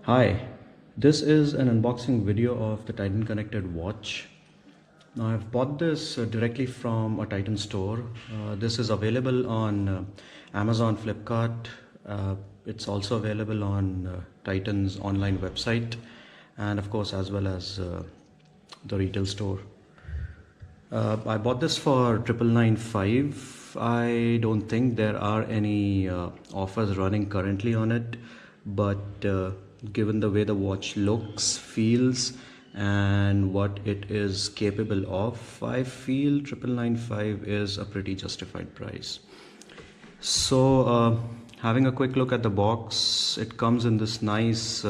Hi, this is an unboxing video of the Titan connected watch. Now I've bought this directly from a Titan store. This is available on Amazon, Flipkart. It's also available on Titan's online website, and of course as well as the retail store. I bought this for 995. I don't think there are any offers running currently on it, but given the way the watch looks, feels, and what it is capable of, I feel 995 is a pretty justified price. So, having a quick look at the box, it comes in this nice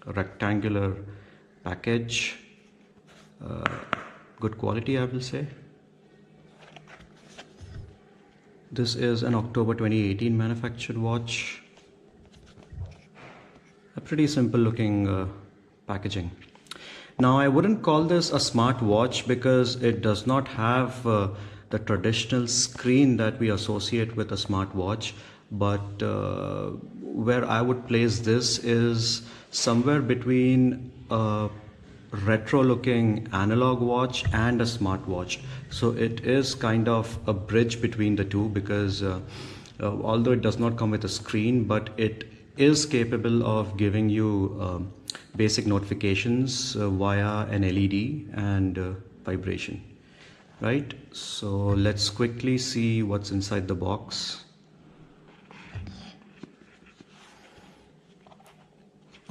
rectangular package. Good quality, I will say. This is an October 2018 manufactured watch. A pretty simple looking packaging. Now I wouldn't call this a smart watch because it does not have the traditional screen that we associate with a smart watch, but where I would place this is somewhere between a retro looking analog watch and a smartwatch. So it is kind of a bridge between the two because although it does not come with a screen, but it is capable of giving you basic notifications via an LED and vibration, right? So let's quickly see what's inside the box.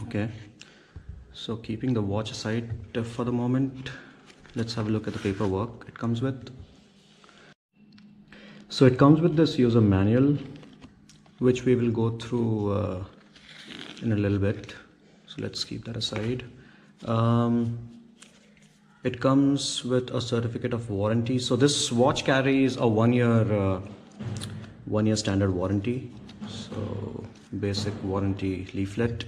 Okay, so keeping the watch aside for the moment, let's have a look at the paperwork it comes with. So it comes with this user manual, which we will go through in a little bit. So let's keep that aside. It comes with a certificate of warranty. So this watch carries a one year standard warranty. So basic warranty leaflet.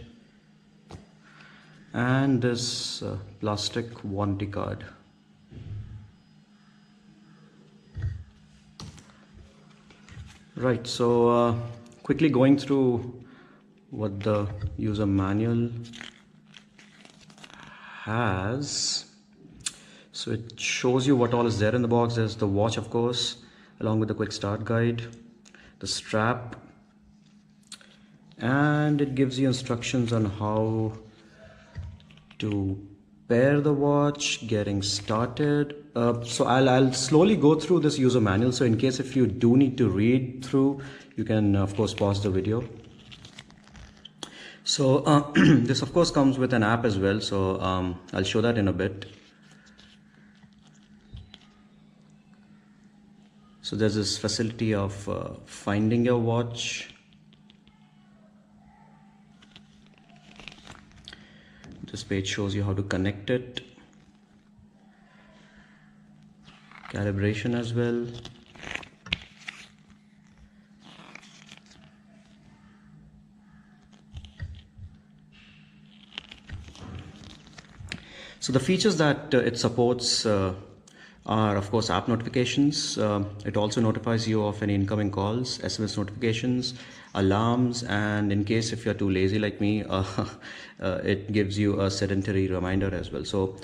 And this plastic warranty card. Right, so quickly going through what the user manual has. So it shows you what all is there in the box. There's the watch, of course, along with the quick start guide, the strap, and it gives you instructions on how to pair the watch, getting started. So I'll slowly go through this user manual. So in case if you do need to read through, you can of course pause the video. So this of course comes with an app as well. So I'll show that in a bit. So there's this facility of finding your watch. This page shows you how to connect it, calibration as well. So the features that it supports are of course app notifications. It also notifies you of any incoming calls, SMS notifications, alarms, and in case if you're too lazy like me, it gives you a sedentary reminder as well. So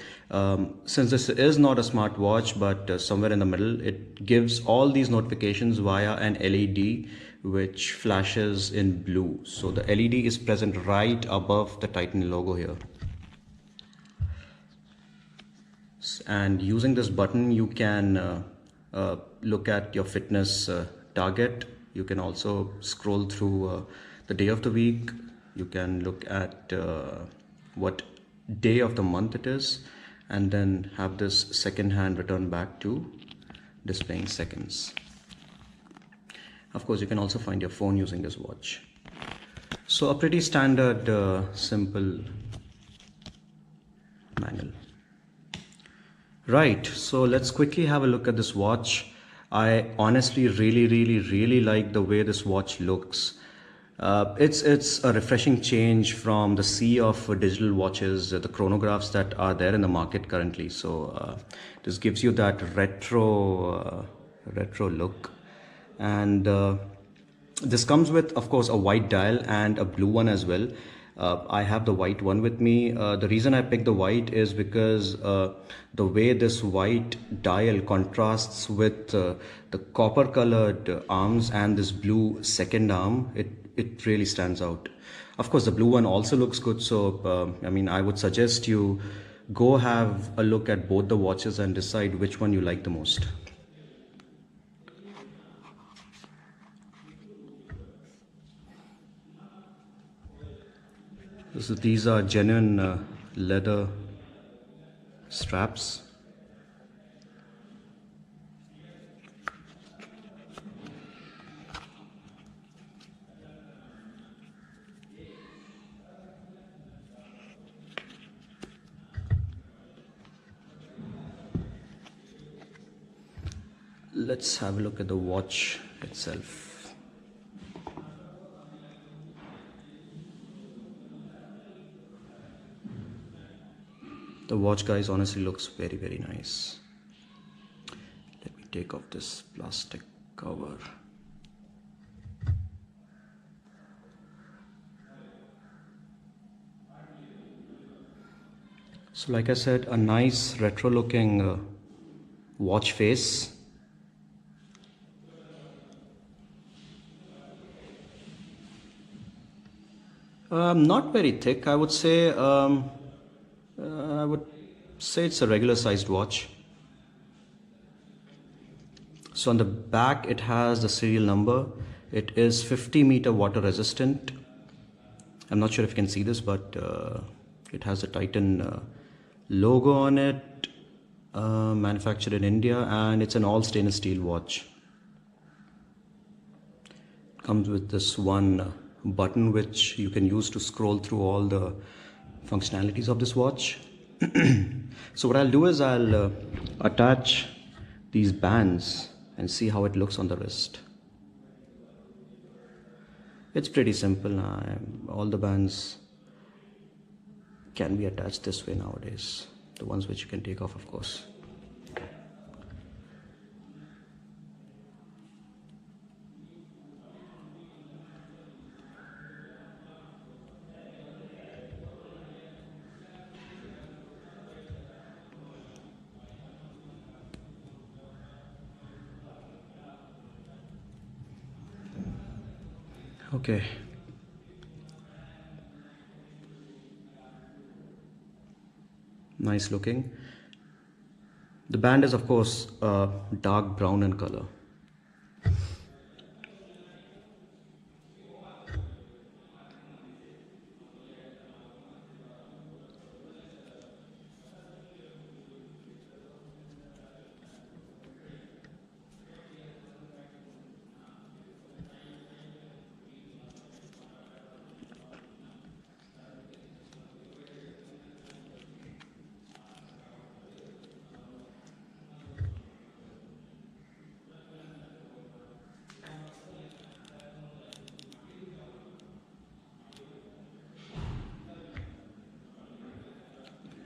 since this is not a smart watch but somewhere in the middle, it gives all these notifications via an LED which flashes in blue. So the LED is present right above the Titan logo here. And using this button you can look at your fitness target. You can also scroll through the day of the week. You can look at what day of the month it is, and then have this second hand return back to displaying seconds. Of course you can also find your phone using this watch. So a pretty standard simple manual. Right, so let's quickly have a look at this watch. I honestly really like the way this watch looks. It's a refreshing change from the sea of digital watches, the chronographs that are there in the market currently. So this gives you that retro look, and this comes with of course a white dial and a blue one as well. I have the white one with me. The reason I picked the white is because the way this white dial contrasts with the copper colored arms and this blue second arm, it really stands out. Of course, the blue one also looks good. So, I mean, I would suggest you go have a look at both the watches and decide which one you like the most. So these are genuine leather straps. Let's have a look at the watch itself. The watch, guys, honestly looks very, very nice. Let me take off this plastic cover. So like I said, a nice retro looking watch face. Not very thick, I would say. I would say it's a regular sized watch. So on the back it has the serial number. It is 50-meter water resistant. I'm not sure if you can see this, but it has a Titan logo on it, manufactured in India, and it's an all stainless steel watch. It comes with this one button which you can use to scroll through all the functionalities of this watch. So what I'll do is I'll attach these bands and see how it looks on the wrist. It's pretty simple. All the bands can be attached this way nowadays, the ones which you can take off, of course. Okay. Nice looking. The band is, of course, dark brown in color.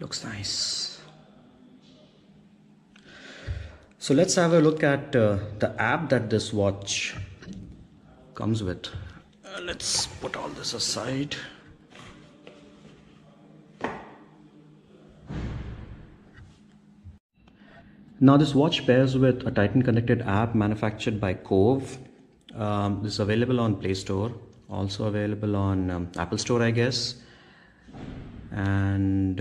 Looks nice. So let's have a look at the app that this watch comes with. Let's put all this aside. Now this watch pairs with a Titan connected app manufactured by Cove. This is available on Play Store, also available on Apple Store, I guess. And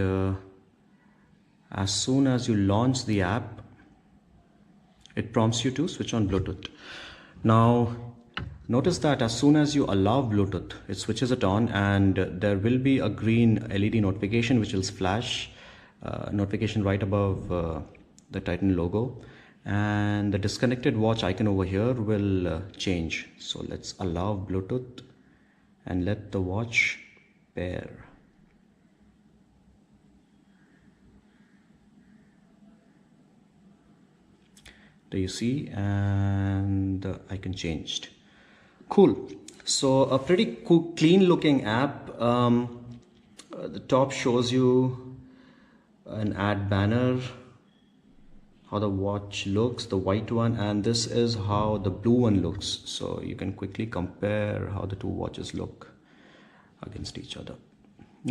as soon as you launch the app, it prompts you to switch on Bluetooth. Now notice that as soon as you allow Bluetooth, it switches it on, and there will be a green LED notification which will flash, notification right above the Titan logo, and the disconnected watch icon over here will change. So let's allow Bluetooth and let the watch pair. There you see, and the icon changed. Cool. So a pretty cool, clean looking app. The top shows you an ad banner, how the watch looks, the white one, and this is how the blue one looks. So you can quickly compare how the two watches look against each other.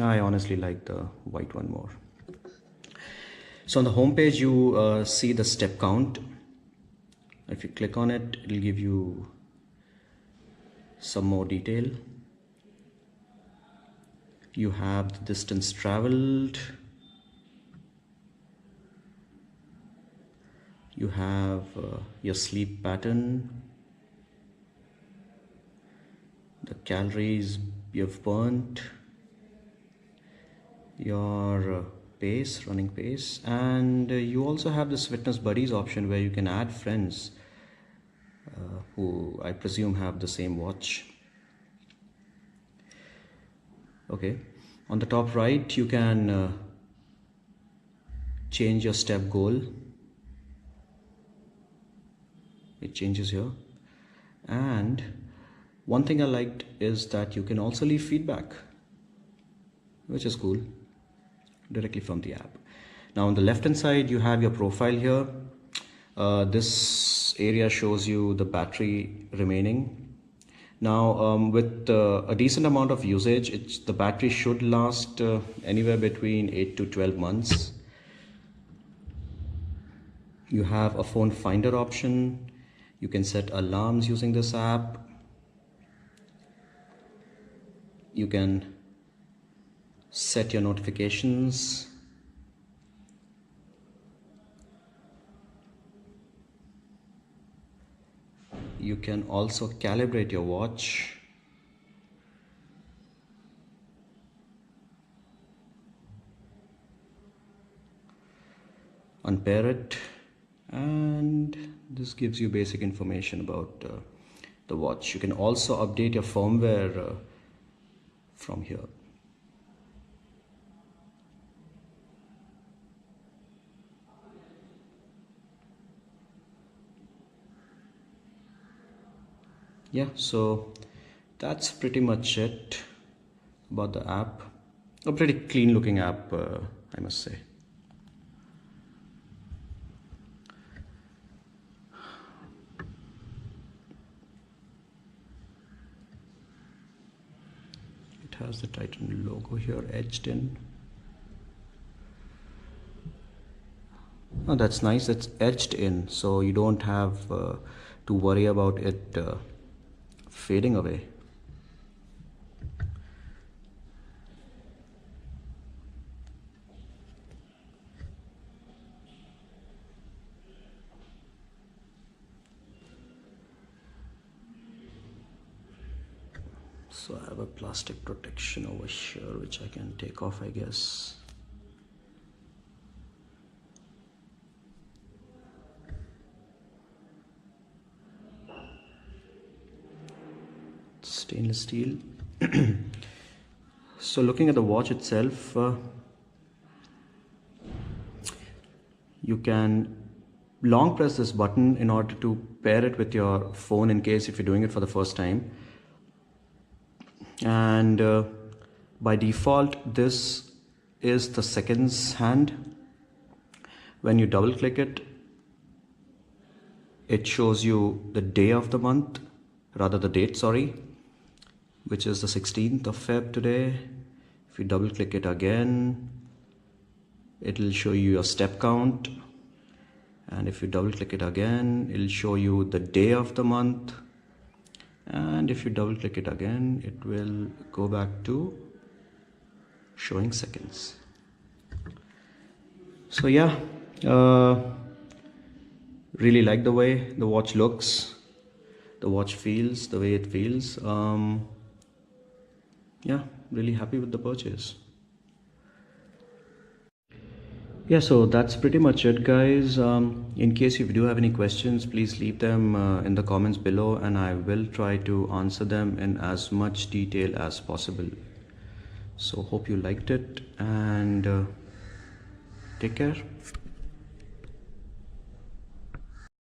I honestly like the white one more. So on the home page, you see the step count. If you click on it, it'll give you some more detail. You have the distance traveled. You have your sleep pattern, the calories you've burnt, your pace, running pace, and you also have this fitness buddies option where you can add friends who I presume have the same watch. Okay, on the top right you can change your step goal. It changes here, and one thing I liked is that you can also leave feedback, which is cool, directly from the app. Now on the left hand side you have your profile here. This area shows you the battery remaining. Now with a decent amount of usage, the battery should last anywhere between 8 to 12 months. You have a phone finder option. You can set alarms using this app. You can set your notifications. You can also calibrate your watch. Unpair it, and this gives you basic information about the watch. You can also update your firmware from here. Yeah, so that's pretty much it about the app. A pretty clean looking app, I must say. It has the Titan logo here etched in. Oh, that's nice. It's etched in, so you don't have to worry about it fading away. So I have a plastic protection over here which I can take off, I guess. Stainless steel. So looking at the watch itself, you can long press this button in order to pair it with your phone in case if you're doing it for the first time. And by default this is the seconds hand. When you double click it, it shows you the day of the month, rather the date, sorry, which is the 16th of Feb today. If you double click it again, it'll show you your step count, and if you double click it again, it'll show you the day of the month, and if you double click it again, it will go back to showing seconds. So yeah, really like the way the watch looks, the watch feels, the way it feels. Yeah, really happy with the purchase. Yeah, so that's pretty much it, guys. In case if you do have any questions, please leave them in the comments below, and I will try to answer them in as much detail as possible. So hope you liked it, and take care.